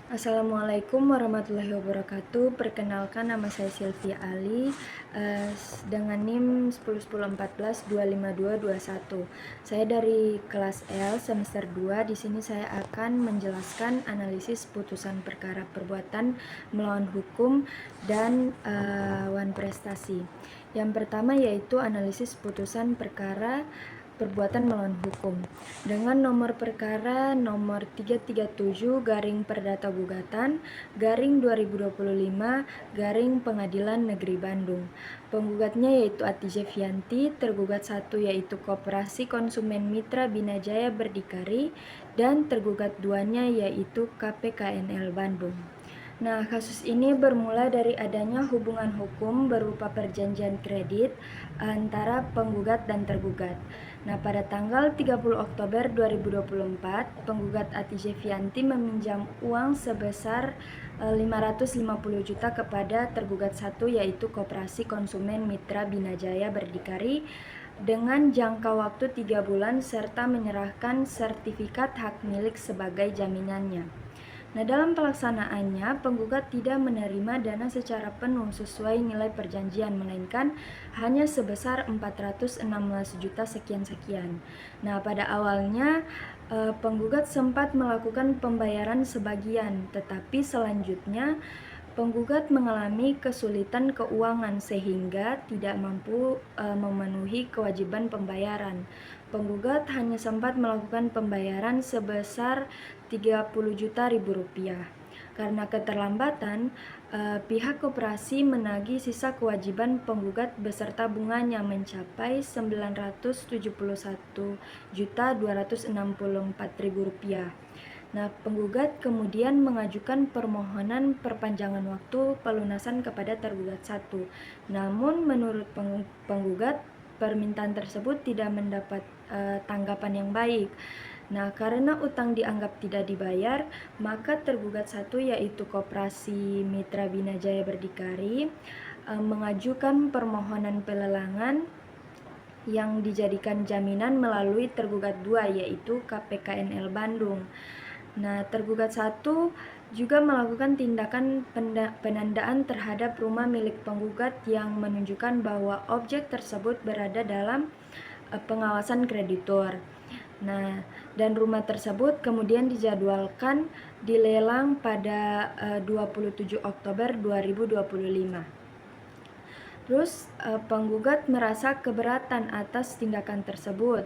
Assalamualaikum warahmatullahi wabarakatuh. Perkenalkan, nama saya Sylvia Ali dengan NIM 101014252221. Saya dari kelas L semester 2. Di sini saya akan menjelaskan analisis putusan perkara perbuatan melawan hukum dan wan prestasi. Yang pertama yaitu analisis putusan perkara perbuatan melawan hukum dengan nomor perkara nomor 337 garing Perdata Gugatan garing 2025 garing Pengadilan Negeri Bandung. Penggugatnya yaitu Ati Jevianti, tergugat 1 yaitu Koperasi Konsumen Mitra Binajaya Berdikari, dan tergugat 2-nya yaitu KPKNL Bandung. Nah, kasus ini bermula dari adanya hubungan hukum berupa perjanjian kredit antara penggugat dan tergugat. Nah, pada tanggal 30 Oktober 2024, penggugat Ati Jevianti meminjam uang sebesar 550 juta kepada tergugat 1 yaitu Koperasi Konsumen Mitra Binajaya Berdikari dengan jangka waktu 3 bulan serta menyerahkan sertifikat hak milik sebagai jaminannya. Nah, dalam pelaksanaannya, penggugat tidak menerima dana secara penuh sesuai nilai perjanjian, melainkan hanya sebesar 416 juta sekian-sekian. Nah, pada awalnya penggugat sempat melakukan pembayaran sebagian, tetapi selanjutnya penggugat mengalami kesulitan keuangan sehingga tidak mampu memenuhi kewajiban pembayaran. Penggugat hanya sempat melakukan pembayaran sebesar 30 juta rupiah. Karena keterlambatan, pihak koperasi menagih sisa kewajiban penggugat beserta bunganya mencapai 971 juta 264 rupiah. Nah, penggugat kemudian mengajukan permohonan perpanjangan waktu pelunasan kepada tergugat 1. Namun menurut penggugat, permintaan tersebut tidak mendapat tanggapan yang baik. Nah, karena utang dianggap tidak dibayar, maka tergugat 1 yaitu Koperasi Mitra Binajaya Berdikari mengajukan permohonan pelelangan yang dijadikan jaminan melalui tergugat 2 yaitu KPKNL Bandung. Nah, tergugat 1 juga melakukan tindakan penandaan terhadap rumah milik penggugat yang menunjukkan bahwa objek tersebut berada dalam pengawasan kreditur. Nah, dan rumah tersebut kemudian dijadwalkan dilelang pada 27 Oktober 2025. Terus penggugat merasa keberatan atas tindakan tersebut,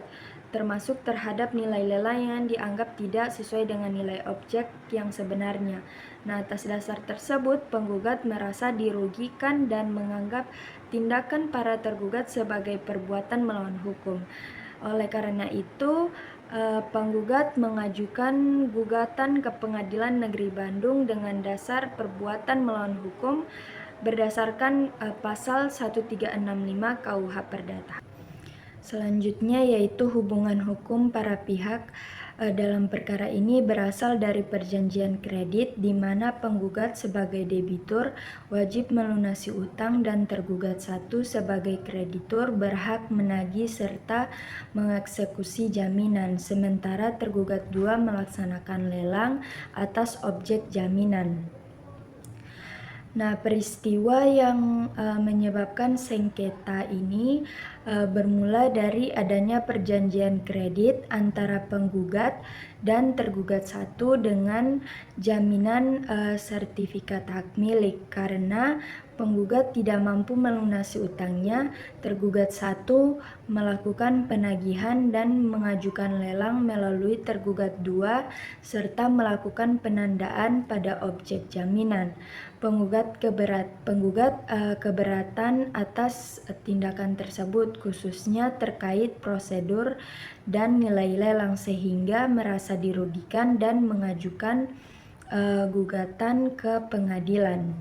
termasuk terhadap nilai lelang yang dianggap tidak sesuai dengan nilai objek yang sebenarnya. Nah, atas dasar tersebut, penggugat merasa dirugikan dan menganggap tindakan para tergugat sebagai perbuatan melawan hukum. Oleh karena itu, penggugat mengajukan gugatan ke Pengadilan Negeri Bandung dengan dasar perbuatan melawan hukum berdasarkan pasal 1365 KUH Perdata. Selanjutnya yaitu hubungan hukum para pihak dalam perkara ini berasal dari perjanjian kredit di mana penggugat sebagai debitur wajib melunasi utang dan tergugat 1 sebagai kreditur berhak menagih serta mengeksekusi jaminan, sementara tergugat 2 melaksanakan lelang atas objek jaminan. Nah, peristiwa yang menyebabkan sengketa ini bermula dari adanya perjanjian kredit antara penggugat dan tergugat 1 dengan jaminan sertifikat hak milik. Karena penggugat tidak mampu melunasi utangnya, tergugat 1 melakukan penagihan dan mengajukan lelang melalui tergugat 2 serta melakukan penandaan pada objek jaminan. Penggugat keberatan atas tindakan tersebut, khususnya terkait prosedur dan nilai lelang, sehingga merasa dirugikan dan mengajukan gugatan ke pengadilan.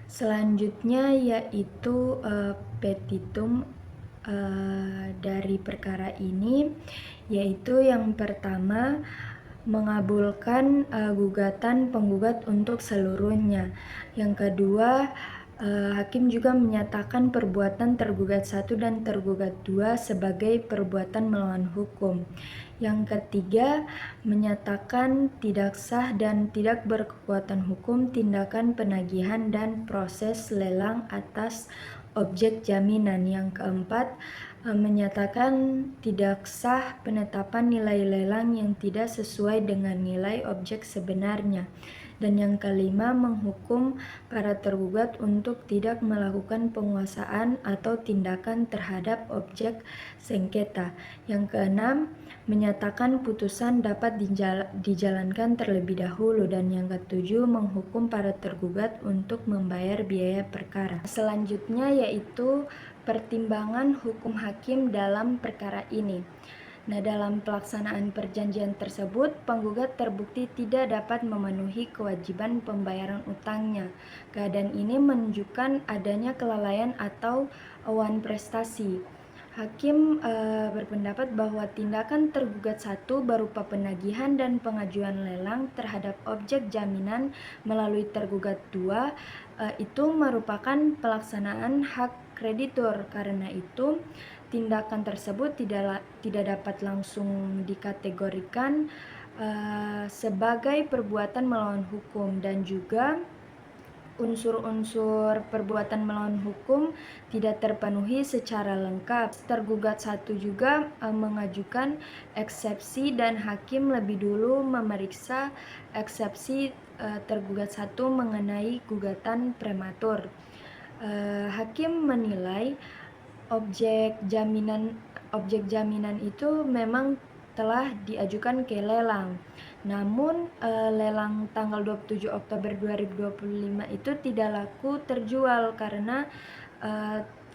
Selanjutnya yaitu petitum dari perkara ini, yaitu yang pertama mengabulkan gugatan penggugat untuk seluruhnya. Yang kedua, Hakim juga menyatakan perbuatan tergugat 1 dan tergugat 2 sebagai perbuatan melawan hukum. Yang ketiga, menyatakan tidak sah dan tidak berkekuatan hukum tindakan penagihan dan proses lelang atas objek jaminan. Yang keempat, menyatakan tidak sah penetapan nilai lelang yang tidak sesuai dengan nilai objek sebenarnya. Dan yang kelima, menghukum para tergugat untuk tidak melakukan penguasaan atau tindakan terhadap objek sengketa. Yang keenam, menyatakan putusan dapat dijalankan terlebih dahulu. Dan yang ketujuh, menghukum para tergugat untuk membayar biaya perkara. Selanjutnya yaitu pertimbangan hukum hakim dalam perkara ini. Nah, dalam pelaksanaan perjanjian tersebut, penggugat terbukti tidak dapat memenuhi kewajiban pembayaran utangnya. Keadaan ini menunjukkan adanya kelalaian atau awan prestasi. Hakim berpendapat bahwa tindakan tergugat 1 berupa penagihan dan pengajuan lelang terhadap objek jaminan melalui tergugat 2 itu merupakan pelaksanaan hak kreditur. Karena itu, tindakan tersebut tidak dapat langsung dikategorikan sebagai perbuatan melawan hukum, dan juga unsur-unsur perbuatan melawan hukum tidak terpenuhi secara lengkap. Tergugat 1 juga mengajukan eksepsi dan hakim lebih dulu memeriksa eksepsi tergugat 1 mengenai gugatan prematur. Hakim menilai objek jaminan itu memang telah diajukan ke lelang. Namun lelang tanggal 27 Oktober 2025 itu tidak laku terjual.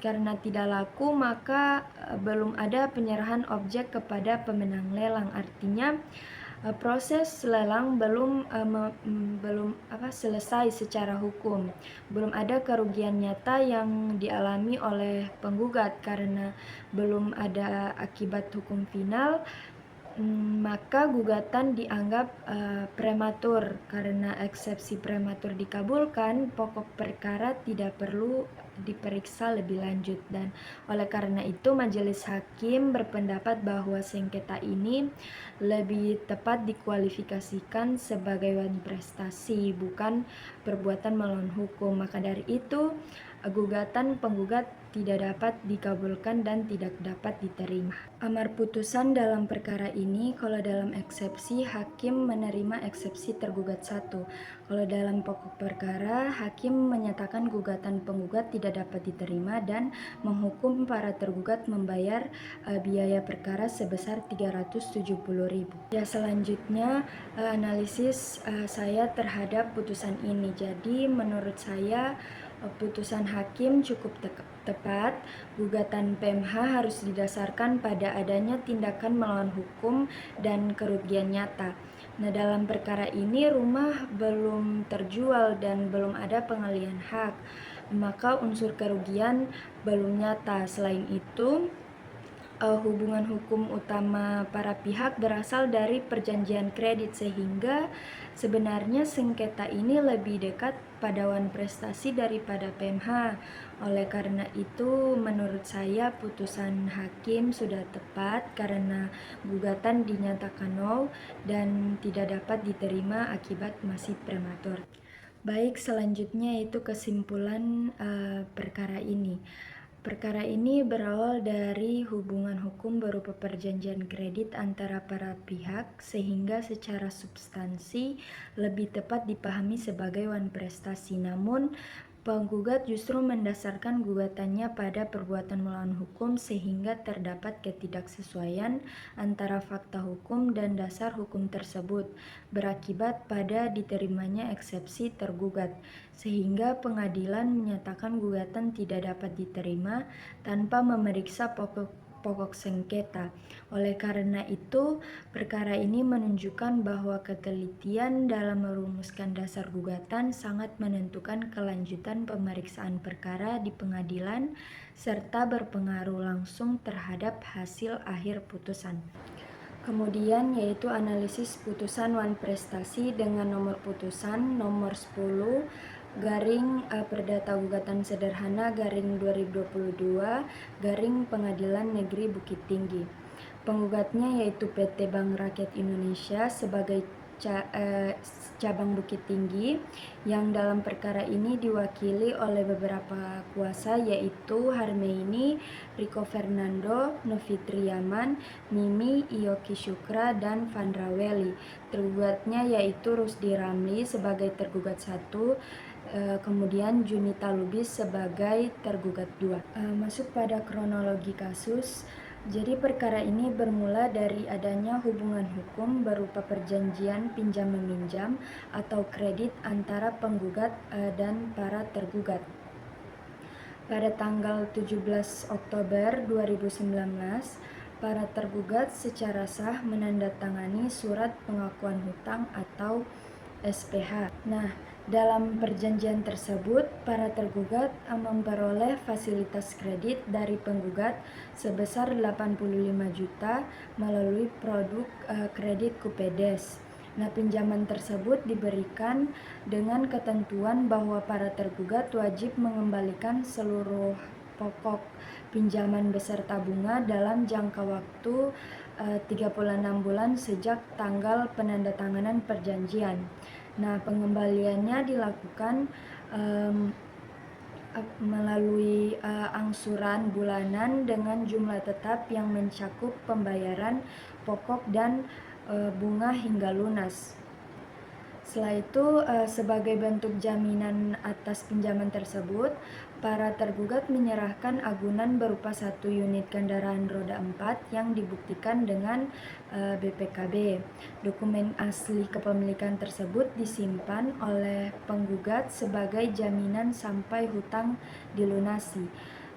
Karena tidak laku, maka belum ada penyerahan objek kepada pemenang lelang. Artinya proses lelang belum selesai secara hukum. Belum ada kerugian nyata yang dialami oleh penggugat. Karena belum ada akibat hukum final, maka gugatan dianggap prematur. Karena eksepsi prematur dikabulkan, pokok perkara tidak perlu diperiksa lebih lanjut. Dan oleh karena itu, majelis hakim berpendapat bahwa sengketa ini lebih tepat dikualifikasikan sebagai wan prestasi, bukan perbuatan melawan hukum. Maka dari itu, gugatan penggugat tidak dapat dikabulkan dan tidak dapat diterima. Amar putusan dalam perkara ini, kalau dalam eksepsi, hakim menerima eksepsi tergugat 1. Kalau dalam pokok perkara, hakim menyatakan gugatan penggugat tidak dapat diterima dan menghukum para tergugat membayar biaya perkara sebesar 370.000. Ya, selanjutnya analisis saya terhadap putusan ini. Jadi menurut saya putusan hakim cukup tepat. Gugatan PMH harus didasarkan pada adanya tindakan melawan hukum dan kerugian nyata. Nah, dalam perkara ini rumah belum terjual dan belum ada pengalihan hak, maka unsur kerugian belum nyata. Selain itu, hubungan hukum utama para pihak berasal dari perjanjian kredit, sehingga sebenarnya sengketa ini lebih dekat pada wan prestasi daripada PMH. Oleh karena itu, menurut saya putusan hakim sudah tepat karena gugatan dinyatakan nol dan tidak dapat diterima akibat masih prematur. Baik, selanjutnya itu kesimpulan perkara ini. Perkara ini berawal dari hubungan hukum berupa perjanjian kredit antara para pihak, sehingga secara substansi lebih tepat dipahami sebagai wan prestasi. Namun, penggugat justru mendasarkan gugatannya pada perbuatan melawan hukum, sehingga terdapat ketidaksesuaian antara fakta hukum dan dasar hukum tersebut, berakibat pada diterimanya eksepsi tergugat, sehingga pengadilan menyatakan gugatan tidak dapat diterima tanpa memeriksa pokok sengketa. Oleh karena itu, perkara ini menunjukkan bahwa ketelitian dalam merumuskan dasar gugatan sangat menentukan kelanjutan pemeriksaan perkara di pengadilan serta berpengaruh langsung terhadap hasil akhir putusan. Kemudian yaitu analisis putusan wan prestasi dengan nomor putusan nomor 10 Perdata Gugatan Sederhana garing 2022 garing Pengadilan Negeri Bukit Tinggi. Penggugatnya yaitu PT Bank Rakyat Indonesia sebagai cabang Bukit Tinggi, yang dalam perkara ini diwakili oleh beberapa kuasa yaitu Harmeini, Riko Fernando, Novitri Yaman, Mimi, Iyoki Syukra, dan Vandra Welly. Tergugatnya yaitu Rusdi Ramli sebagai tergugat 1, kemudian Junita Lubis sebagai tergugat 2. Masuk pada kronologi kasus. Jadi perkara ini bermula dari adanya hubungan hukum berupa perjanjian pinjam-meminjam atau kredit antara penggugat dan para tergugat. Pada tanggal 17 Oktober 2019, para tergugat secara sah menandatangani surat pengakuan hutang atau SPH. Nah, dalam perjanjian tersebut, para tergugat memperoleh fasilitas kredit dari penggugat sebesar 85 juta melalui produk kredit Kupedes. Nah, pinjaman tersebut diberikan dengan ketentuan bahwa para tergugat wajib mengembalikan seluruh pokok pinjaman beserta bunga dalam jangka waktu 36 bulan sejak tanggal penandatanganan perjanjian. Nah, pengembaliannya dilakukan melalui angsuran bulanan dengan jumlah tetap yang mencakup pembayaran pokok dan bunga hingga lunas. Setelah itu, sebagai bentuk jaminan atas pinjaman tersebut, para tergugat menyerahkan agunan berupa 1 unit kendaraan roda 4 yang dibuktikan dengan BPKB. Dokumen asli kepemilikan tersebut disimpan oleh penggugat sebagai jaminan sampai hutang dilunasi.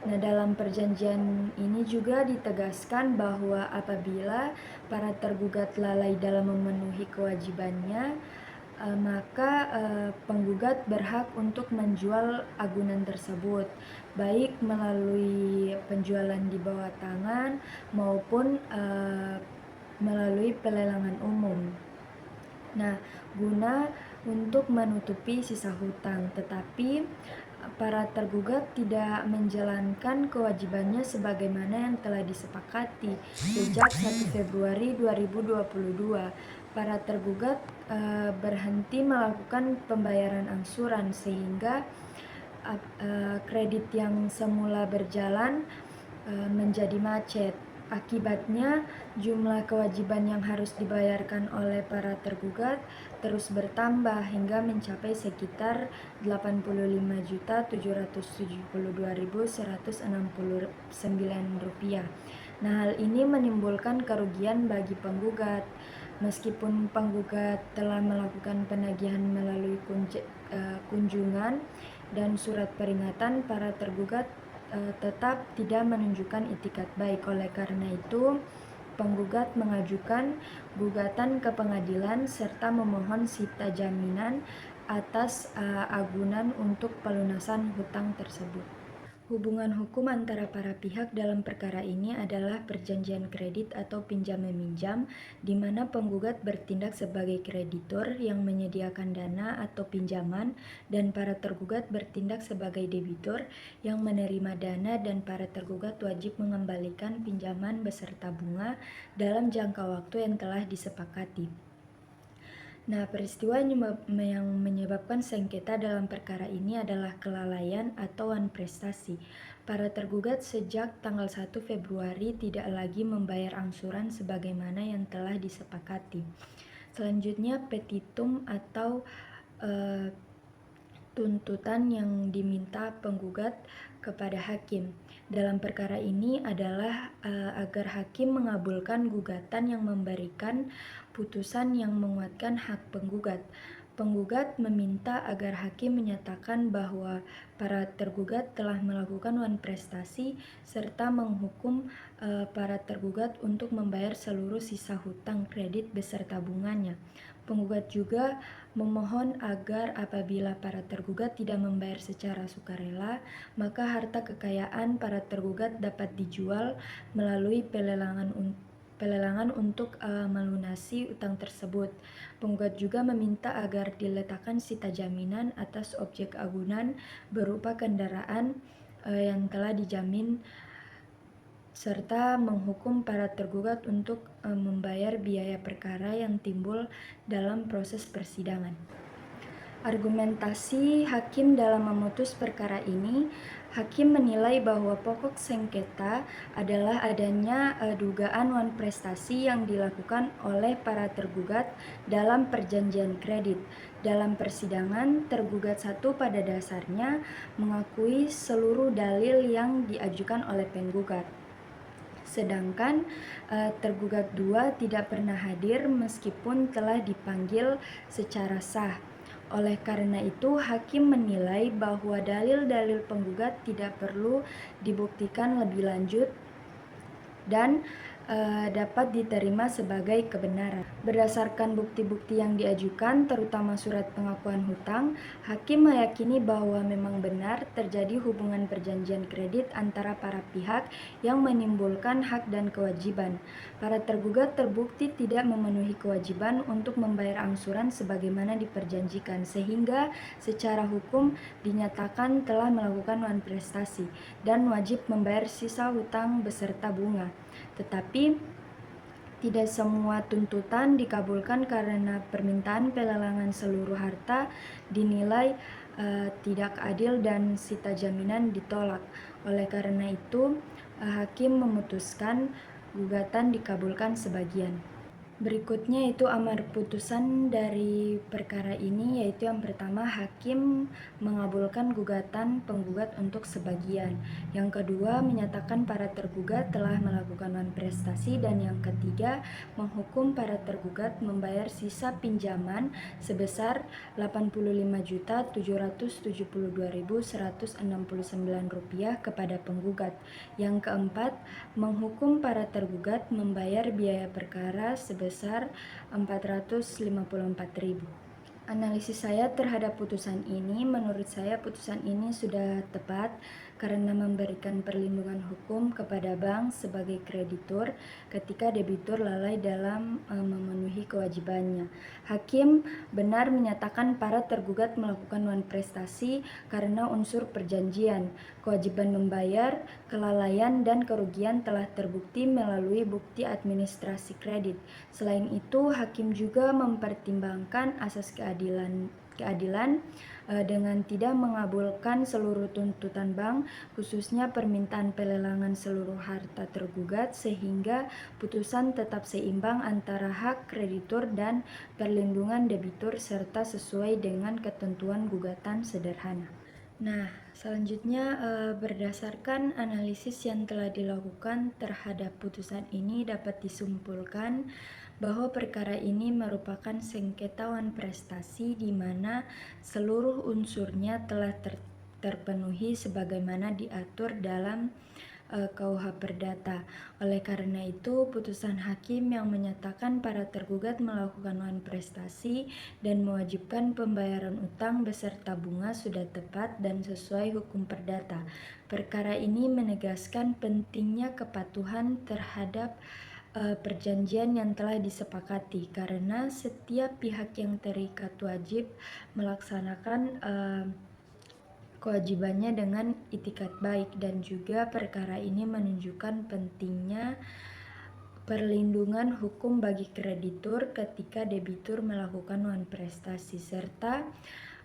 Nah, dalam perjanjian ini juga ditegaskan bahwa apabila para tergugat lalai dalam memenuhi kewajibannya, maka penggugat berhak untuk menjual agunan tersebut, baik melalui penjualan di bawah tangan maupun melalui pelelangan umum. Nah, guna untuk menutupi sisa hutang, tetapi para tergugat tidak menjalankan kewajibannya sebagaimana yang telah disepakati sejak 1 Februari 2022. Para tergugat berhenti melakukan pembayaran angsuran sehingga kredit yang semula berjalan menjadi macet. Akibatnya, jumlah kewajiban yang harus dibayarkan oleh para tergugat terus bertambah hingga mencapai sekitar Rp85.772.169. Nah, hal ini menimbulkan kerugian bagi penggugat. Meskipun penggugat telah melakukan penagihan melalui kunjungan dan surat peringatan, para tergugat tetap tidak menunjukkan itikat baik. Oleh karena itu, penggugat mengajukan gugatan ke pengadilan serta memohon sita jaminan atas agunan untuk pelunasan hutang tersebut. Hubungan hukum antara para pihak dalam perkara ini adalah perjanjian kredit atau pinjam-meminjam, di mana penggugat bertindak sebagai kreditor yang menyediakan dana atau pinjaman, dan para tergugat bertindak sebagai debitur yang menerima dana, dan para tergugat wajib mengembalikan pinjaman beserta bunga dalam jangka waktu yang telah disepakati. Nah, peristiwa yang menyebabkan sengketa dalam perkara ini adalah kelalaian atau wan prestasi. Para tergugat sejak tanggal 1 Februari tidak lagi membayar angsuran sebagaimana yang telah disepakati. Selanjutnya, petitum atau tuntutan yang diminta penggugat kepada hakim dalam perkara ini adalah agar hakim mengabulkan gugatan yang memberikan putusan yang menguatkan hak penggugat. Penggugat meminta agar hakim menyatakan bahwa para tergugat telah melakukan wan prestasi serta menghukum para tergugat untuk membayar seluruh sisa hutang kredit beserta bunganya. Penggugat juga memohon agar apabila para tergugat tidak membayar secara sukarela, maka harta kekayaan para tergugat dapat dijual melalui pelelangan pelelangan untuk melunasi utang tersebut. Penggugat juga meminta agar diletakkan sita jaminan atas objek agunan berupa kendaraan yang telah dijamin serta menghukum para tergugat untuk membayar biaya perkara yang timbul dalam proses persidangan. Argumentasi hakim dalam memutus perkara ini, hakim menilai bahwa pokok sengketa adalah adanya dugaan wan prestasi yang dilakukan oleh para tergugat dalam perjanjian kredit. Dalam persidangan, tergugat 1 pada dasarnya mengakui seluruh dalil yang diajukan oleh penggugat. Sedangkan tergugat 2 tidak pernah hadir meskipun telah dipanggil secara sah. Oleh karena itu, hakim menilai bahwa dalil-dalil penggugat tidak perlu dibuktikan lebih lanjut dan dapat diterima sebagai kebenaran. Berdasarkan bukti-bukti yang diajukan, terutama surat pengakuan hutang, hakim meyakini bahwa memang benar terjadi hubungan perjanjian kredit antara para pihak yang menimbulkan hak dan kewajiban. Para tergugat terbukti tidak memenuhi kewajiban untuk membayar angsuran sebagaimana diperjanjikan, sehingga secara hukum dinyatakan telah melakukan wan prestasi dan wajib membayar sisa hutang beserta bunga. Tetapi tidak semua tuntutan dikabulkan karena permintaan pelelangan seluruh harta dinilai tidak adil dan sita jaminan ditolak. Oleh karena itu, hakim memutuskan gugatan dikabulkan sebagian. Berikutnya itu amar putusan dari perkara ini, yaitu yang pertama, hakim mengabulkan gugatan penggugat untuk sebagian. Yang kedua, menyatakan para tergugat telah melakukan wan prestasi, dan yang ketiga, menghukum para tergugat membayar sisa pinjaman sebesar Rp85.772.169 kepada penggugat. Yang keempat, menghukum para tergugat membayar biaya perkara sebesar Rp454.000. Analisis saya terhadap putusan ini, menurut saya putusan ini sudah tepat karena memberikan perlindungan hukum kepada bank sebagai kreditur ketika debitur lalai dalam memenuhi kewajibannya. Hakim benar menyatakan para tergugat melakukan wan prestasi karena unsur perjanjian, kewajiban membayar, kelalaian, dan kerugian telah terbukti melalui bukti administrasi kredit. Selain itu, hakim juga mempertimbangkan asas keadilan dengan tidak mengabulkan seluruh tuntutan bank, khususnya permintaan pelelangan seluruh harta tergugat, sehingga putusan tetap seimbang antara hak kreditur dan perlindungan debitur serta sesuai dengan ketentuan gugatan sederhana. Nah, selanjutnya berdasarkan analisis yang telah dilakukan terhadap putusan ini dapat disimpulkan bahwa perkara ini merupakan sengketa wan prestasi di mana seluruh unsurnya telah terpenuhi sebagaimana diatur dalam KUH Perdata. Oleh karena itu, putusan hakim yang menyatakan para tergugat melakukan wan prestasi dan mewajibkan pembayaran utang beserta bunga sudah tepat dan sesuai hukum perdata. Perkara ini menegaskan pentingnya kepatuhan terhadap perjanjian yang telah disepakati, karena setiap pihak yang terikat wajib melaksanakan kewajibannya dengan itikat baik, dan juga perkara ini menunjukkan pentingnya perlindungan hukum bagi kreditur ketika debitur melakukan wan prestasi, serta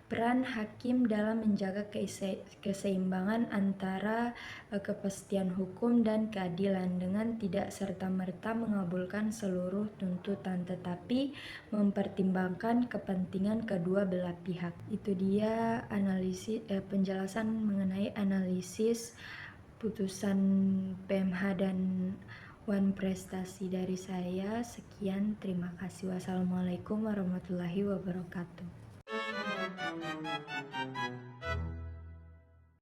peran hakim dalam menjaga keseimbangan antara kepastian hukum dan keadilan dengan tidak serta-merta mengabulkan seluruh tuntutan, tetapi mempertimbangkan kepentingan kedua belah pihak. Itu dia penjelasan mengenai analisis putusan PMH dan wan prestasi dari saya. Sekian, terima kasih. Wassalamualaikum warahmatullahi wabarakatuh.